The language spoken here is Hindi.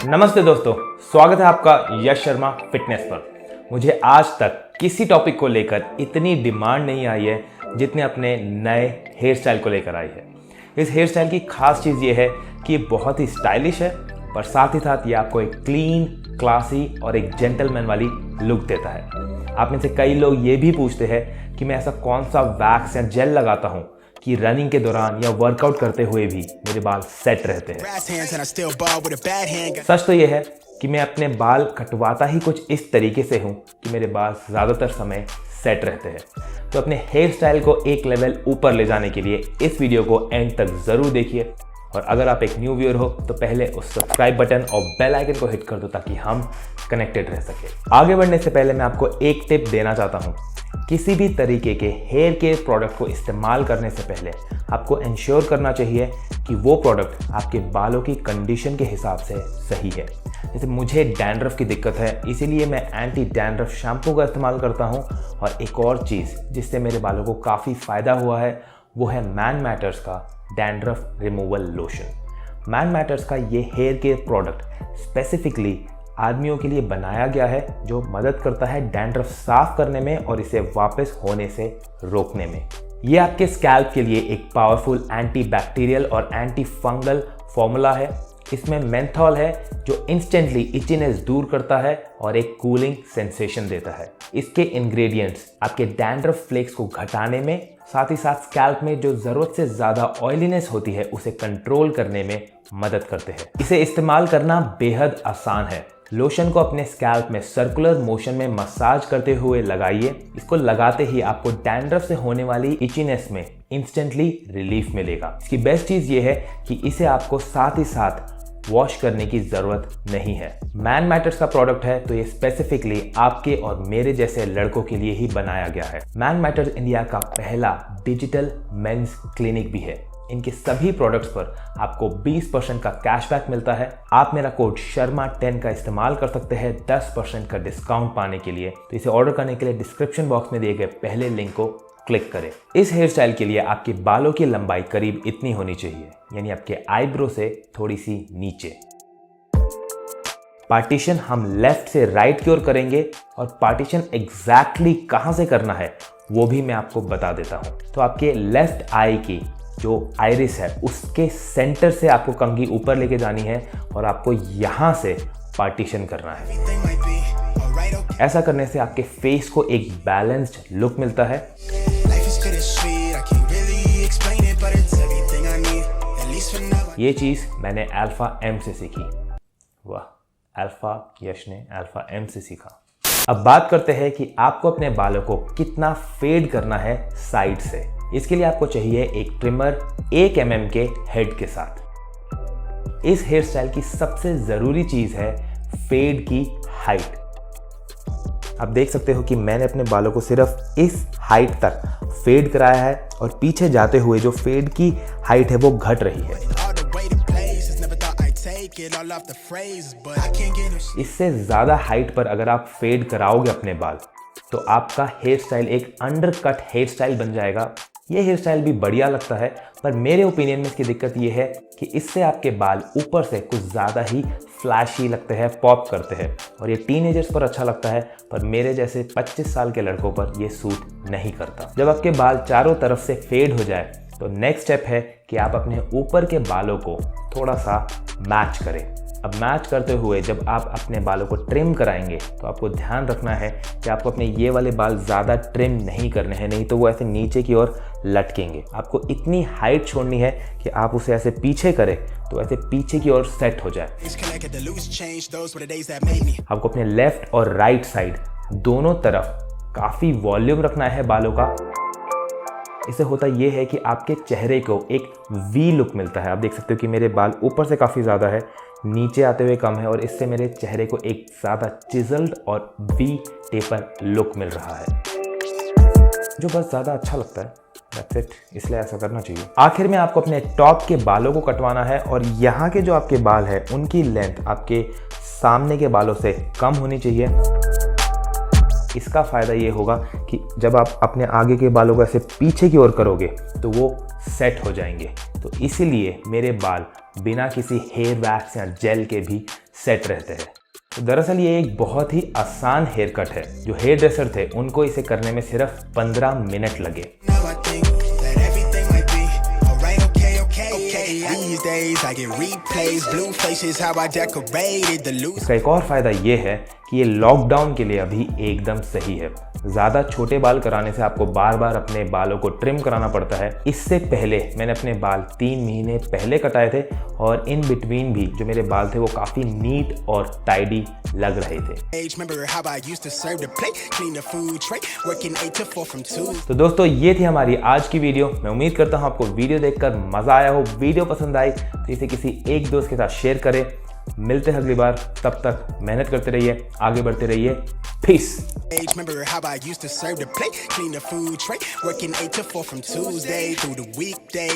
नमस्ते दोस्तों, स्वागत है आपका यश शर्मा फिटनेस पर। मुझे आज तक किसी टॉपिक को लेकर इतनी डिमांड नहीं आई है जितने अपने नए हेयर स्टाइल को लेकर आई है। इस हेयर स्टाइल की खास चीज़ ये है कि ये बहुत ही स्टाइलिश है, पर साथ ही साथ ये आपको एक क्लीन, क्लासी और एक जेंटलमैन वाली लुक देता है। आप में से कई लोग ये भी पूछते हैं कि मैं ऐसा कौन सा वैक्स या जेल लगाता हूँ कि रनिंग के दौरान या वर्कआउट करते हुए भी मेरे बाल सेट रहते हैं। सच तो यह है कि मैं अपने बाल कटवाता ही कुछ इस तरीके से हूँ कि मेरे बाल ज़्यादातर समय सेट रहते हैं। तो अपने हेयर स्टाइल को एक लेवल ऊपर ले जाने के लिए इस वीडियो को एंड तक ज़रूर देखिए। और अगर आप एक न्यू व्यूअर हो तो पहले उस सब्सक्राइब बटन और बेल आइकन को हिट कर दो ताकि हम कनेक्टेड रह सके। आगे बढ़ने से पहले मैं आपको एक टिप देना चाहता हूँ। किसी भी तरीके के हेयर केयर प्रोडक्ट को इस्तेमाल करने से पहले आपको इंश्योर करना चाहिए कि वो प्रोडक्ट आपके बालों की कंडीशन के हिसाब से सही है। जैसे मुझे डैंड्रफ की दिक्कत है, इसीलिए मैं एंटी डैंड्रफ शैम्पू का इस्तेमाल करता हूँ। और एक और चीज़ जिससे मेरे बालों को काफ़ी फ़ायदा हुआ है वो है मैन मैटर्स का dandruff removal lotion. Man matters का ये हेयर केयर प्रोडक्ट स्पेसिफिकली आदमियों के लिए बनाया गया है, जो मदद करता है डैंड्रफ साफ करने में और इसे वापस होने से रोकने में। ये आपके स्कैल्प के लिए एक पावरफुल एंटी बैक्टीरियल और एंटी फंगल फॉर्मूला है। इसमें मेंथॉल है जो इंस्टेंटली इचीनेस दूर करता है और एक कूलिंग सेंसेशन देता है। इसके इंग्रेडिएंट्स आपके डैंड्रफ फ्लेक्स को घटाने में, साथ ही साथ स्कैल्प में जो ज़रूरत से ज़्यादा ऑयलीनेस होती है उसे कंट्रोल करने में मदद करते हैं। इसे इस्तेमाल करना बेहद आसान है। लोशन को अपने स्कैल्प में सर्कुलर मोशन में मसाज करते हुए लगाइए। इसको लगाते ही आपको डैंड्रफ से होने वाली इचीनेस में इंस्टेंटली रिलीफ मिलेगा। इसकी बेस्ट चीज़ ये है कि इसे आपको साथ ही साथ वॉश करने की ज़रूरत नहीं है। मैन मैटर्स का प्रोडक्ट है तो ये स्पेसिफिकली आपके और मेरे जैसे लड़कों के लिए ही बनाया गया है। मैन मैटर्स इंडिया का पहला डिजिटल मेंस क्लिनिक भी है। इनके सभी प्रोडक्ट्स पर आपको 20% का कैशबैक मिलता है। आप मेरा कोड शर्मा10 का इस्तेमाल कर सकते हैं 10% का डिस्काउंट पाने के लिए। तो इसे ऑर्डर करने के लिए डिस्क्रिप्शन बॉक्स में दिए गए पहले लिंक को क्लिक करें। इस हेयर स्टाइल के लिए आपके बालों की लंबाई करीब इतनी होनी चाहिए, यानी आपके आईब्रो से थोड़ी सी नीचे। पार्टीशन हम लेफ्ट से राइट की ओर करेंगे और पार्टीशन एग्जैक्टली कहां से करना है वो भी मैं आपको बता देता हूं। तो आपके लेफ्ट आई की जो आइरिस है उसके सेंटर से आपको कंघी ऊपर लेके जानी है और आपको यहां से पार्टीशन करना है। ऐसा करने से आपके फेस को एक बैलेंस्ड लुक मिलता है। ये चीज मैंने अल्फा एम से सीखी। वाह, अल्फा यश ने अल्फा एम से सीखा। अब बात करते हैं कि आपको अपने बालों को कितना फेड करना है साइड से। इसके लिए आपको चाहिए एक ट्रिमर 1 mm के हेड के साथ। इस हेयर स्टाइल की सबसे जरूरी चीज है फेड की हाइट। आप देख सकते हो कि मैंने अपने बालों को सिर्फ इस हाइट तक फेड कराया है और पीछे जाते हुए जो फेड की हाइट है वो घट रही है। इससे ज्यादा हाइट पर अगर आप फेड कराओगे अपने बाल तो आपका हेयर स्टाइल एक अंडरकट हेयर स्टाइल बन जाएगा। ये हेयर स्टाइल भी बढ़िया लगता है, पर मेरे ओपिनियन में इसकी दिक्कत ये है कि इससे आपके बाल ऊपर से कुछ ज़्यादा ही फ्लैशी लगते हैं, पॉप करते हैं। और ये टीनेजर्स पर अच्छा लगता है, पर मेरे जैसे 25 साल के लड़कों पर ये सूट नहीं करता। जब आपके बाल चारों तरफ से फेड हो जाए तो नेक्स्ट स्टेप है कि आप अपने ऊपर के बालों को थोड़ा सा मैच करें। अब मैच करते हुए जब आप अपने बालों को ट्रिम कराएंगे तो आपको ध्यान रखना है कि आपको अपने ये वाले बाल ज़्यादा ट्रिम नहीं करने हैं, नहीं तो वो ऐसे नीचे की ओर लटकेंगे। आपको इतनी हाइट छोड़नी है कि आप उसे ऐसे पीछे करें तो ऐसे पीछे की ओर सेट हो जाए। आपको अपने लेफ्ट और राइट साइड दोनों तरफ काफ़ी वॉल्यूम रखना है बालों का। इससे होता ये है कि आपके चेहरे को एक वी लुक मिलता है। आप देख सकते हो कि मेरे बाल ऊपर से काफ़ी ज़्यादा है, नीचे आते हुए कम है, और इससे मेरे चेहरे को एक ज़्यादा चिजल्ड और वी टेपर लुक मिल रहा है, जो बस ज़्यादा अच्छा लगता है। That's it, इसलिए ऐसा करना चाहिए। आखिर में आपको अपने टॉप के बालों को कटवाना है और यहाँ के जो आपके बाल है उनकी लेंथ आपके सामने के बालों से कम होनी चाहिए। इसका फ़ायदा ये होगा कि जब आप अपने आगे के बालों को ऐसे पीछे की ओर करोगे तो वो सेट हो जाएंगे। तो इसीलिए मेरे बाल बिना किसी हेयर वैक्स या जेल के भी सेट रहते हैं। तो दरअसल ये एक बहुत ही आसान हेयर कट है। जो हेयर ड्रेसर थे उनको इसे करने में सिर्फ 15 मिनट लगे। इसका एक और फायदा ये है कि ये लॉकडाउन के लिए अभी एकदम सही है। ज़्यादा छोटे बाल कराने से आपको बार बार अपने बालों को ट्रिम कराना पड़ता है। इससे पहले मैंने अपने बाल 3 महीने पहले कटाए थे और इन बिटवीन भी जो मेरे बाल थे वो काफ़ी नीट और टाइडी लग रहे थे। तो दोस्तों ये थी हमारी आज की वीडियो। मैं उम्मीद करता हूँ आपको वीडियो देखकर मज़ा आया हो। वीडियो पसंद आई तो इसे किसी एक दोस्त के साथ शेयर करें। मिलते हैं अगली बार, तब तक मेहनत करते रहिए, आगे बढ़ते रहिए। Peace. Remember how I used to serve the plate, clean the food tray, working 8 to 4 from Tuesday through the weekdays.